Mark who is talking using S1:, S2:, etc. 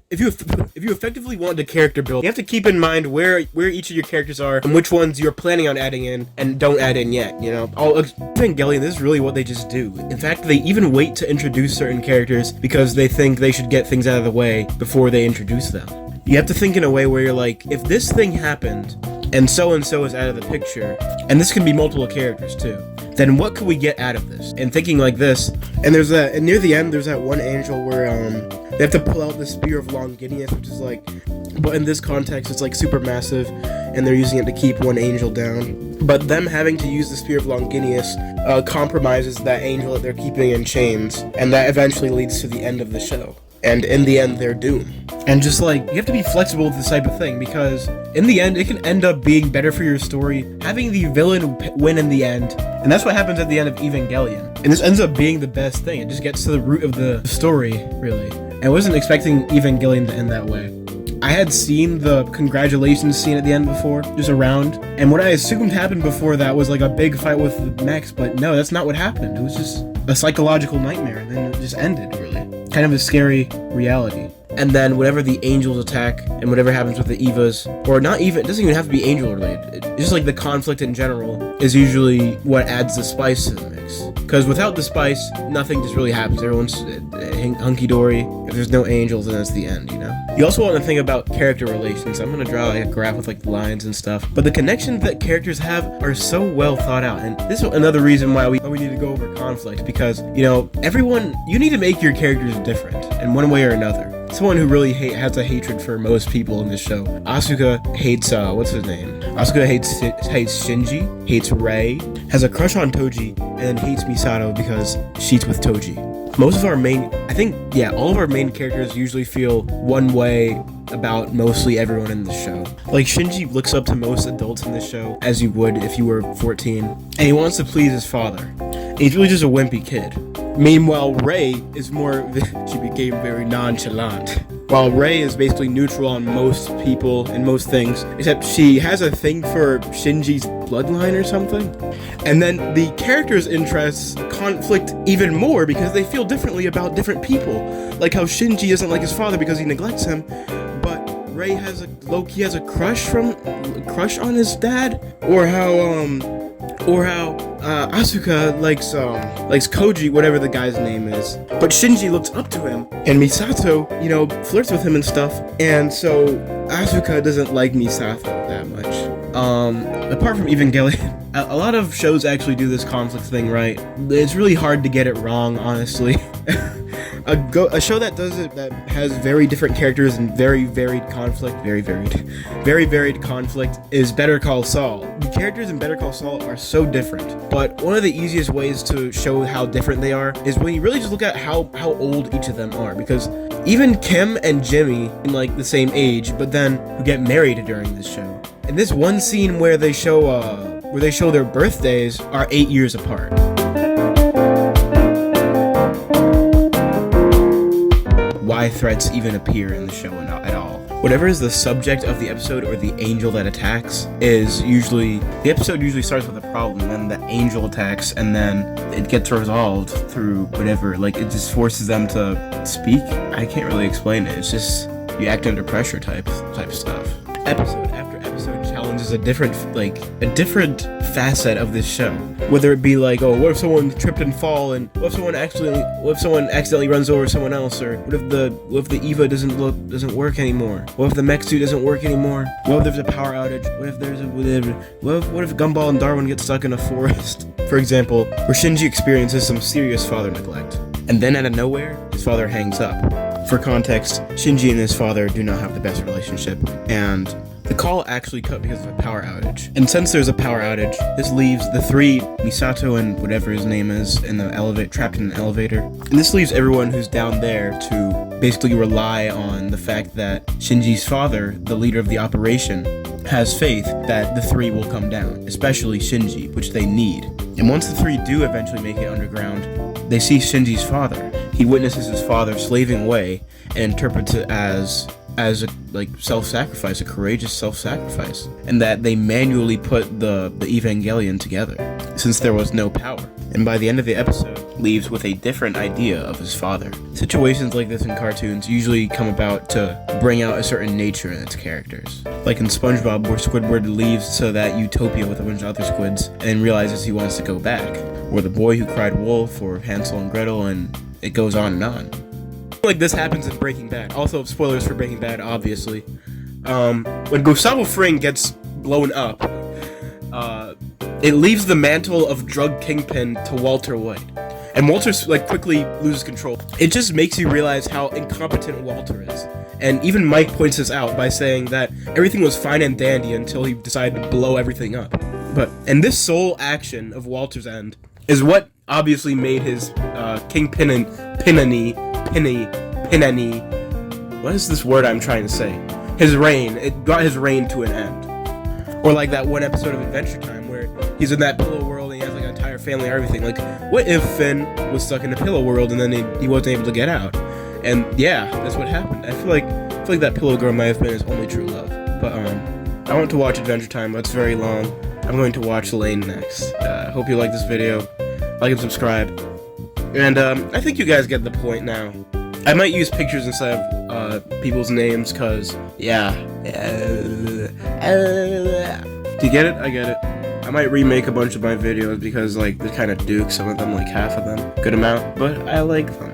S1: If you effectively want a character build, you have to keep in mind where each of your characters are and which ones you're planning on adding in and don't add in yet. You know, Evangelion, this is really what they just do. In fact, they even wait to introduce certain characters because they think they should get things out of the way before they introduce them. You have to think in a way where you're like, if this thing happened and so is out of the picture, and this can be multiple characters too, then what could we get out of this? And thinking like this, and near the end, there's that one angel where they have to pull out the Spear of Longinus, which is like, but in this context, it's like super massive, and they're using it to keep one angel down. But them having to use the Spear of Longinus compromises that angel that they're keeping in chains, and that eventually leads to the end of the show. And in the end, they're doomed. And just like, you have to be flexible with this type of thing, because in the end, it can end up being better for your story, having the villain win in the end. And that's what happens at the end of Evangelion. And this ends up being the best thing. It just gets to the root of the story, really. I wasn't expecting Evangelion to end that way. I had seen the congratulations scene at the end before, just around, and what I assumed happened before that was like a big fight with the mechs, but no, that's not what happened. It was just a psychological nightmare, and then it just ended, really. Kind of a scary reality. And then whatever the angels attack, and whatever happens with the Evas, or not even, it doesn't even have to be angel related, it's just like the conflict in general is usually what adds the spice to the mix. Because without the spice, nothing just really happens. Everyone's hunky-dory. If there's no angels, then that's the end, you know? You also want to think about character relations. I'm going to draw like a graph with like the lines and stuff. But the connections that characters have are so well thought out. And this is another reason why we need to go over conflict. Because, you know, you need to make your characters different in one way or another. Someone who really has a hatred for most people in this show. Asuka hates, what's his name? Asuka hates Shinji, hates Rei, has a crush on Toji, and then hates Misato because she's with Toji. Most of our all of our main characters usually feel one way about mostly everyone in the show. Like, Shinji looks up to most adults in this show, as you would if you were 14, and he wants to please his father. And he's really just a wimpy kid. Meanwhile, Rei is she became very nonchalant. While Rei is basically neutral on most people and most things, except she has a thing for Shinji's bloodline or something. And then the characters' interests conflict even more because they feel differently about different people. Like how Shinji isn't like his father because he neglects him, but Rei has a crush on his dad, or how Asuka likes Koji, whatever the guy's name is. But Shinji looks up to him, and Misato, you know, flirts with him and stuff. And so Asuka doesn't like Misato that much. Apart from Evangelion, a lot of shows actually do this conflict thing right. It's really hard to get it wrong, honestly. A show that does it, that has very different characters and very varied conflict, very varied conflict, is Better Call Saul. The characters in Better Call Saul are so different, but one of the easiest ways to show how different they are is when you really just look at how old each of them are, because even Kim and Jimmy in like the same age, but then who get married during this show. And this one scene where they show their birthdays are 8 years apart. Why threats even appear in the show at all. Whatever is the subject of the episode or the angel that attacks is usually, the episode usually starts with a problem, and then the angel attacks, and then it gets resolved through whatever, like it just forces them to speak. I can't really explain it. It's just, you act under pressure type stuff. Episode after episode challenges a different facet of this show. Whether it be like, oh, what if someone tripped and fall, and what if someone accidentally runs over someone else, or what if the Eva doesn't work anymore? What if the mech suit doesn't work anymore? What if there's a power outage? What if Gumball and Darwin get stuck in a forest? For example, where Shinji experiences some serious father neglect, and then out of nowhere, his father hangs up. For context, Shinji and his father do not have the best relationship, and the call actually cut because of a power outage. And since there's a power outage, this leaves the three, Misato and whatever his name is, trapped in an elevator. And this leaves everyone who's down there to basically rely on the fact that Shinji's father, the leader of the operation, has faith that the three will come down, especially Shinji, which they need. And once the three do eventually make it underground, they see Shinji's father. He witnesses his father slaving away and interprets it as a self-sacrifice, a courageous self-sacrifice, and that they manually put the Evangelion together since there was no power. And by the end of the episode, leaves with a different idea of his father. Situations like this in cartoons usually come about to bring out a certain nature in its characters. Like in SpongeBob, where Squidward leaves so that utopia with a bunch of other squids and realizes he wants to go back. Or The Boy Who Cried Wolf, or Hansel and Gretel, and it goes on and on. Like this happens in Breaking Bad. Also, spoilers for Breaking Bad, obviously. When Gustavo Fring gets blown up, it leaves the mantle of drug kingpin to Walter White. And Walter like quickly loses control. It just makes you realize how incompetent Walter is. And even Mike points this out by saying that everything was fine and dandy until he decided to blow everything up. And this sole action of Walter's end is what obviously made his kingpin and pinany. What is this word I'm trying to say? His reign. It got his reign to an end. Or like that one episode of Adventure Time where he's in that pillow world and he has like an entire family and everything. Like, what if Finn was stuck in a pillow world and then he wasn't able to get out? And yeah, that's what happened. I feel like that pillow girl might have been his only true love. But I want to watch Adventure Time, but it's very long. I'm going to watch Lane next. Hope you like this video. Like and subscribe. And I think you guys get the point now. I might use pictures instead of people's names, cause yeah. Do you get it? I get it. I might remake a bunch of my videos because like they're kind of dukes. Some of them, like half of them, good amount, but I like them.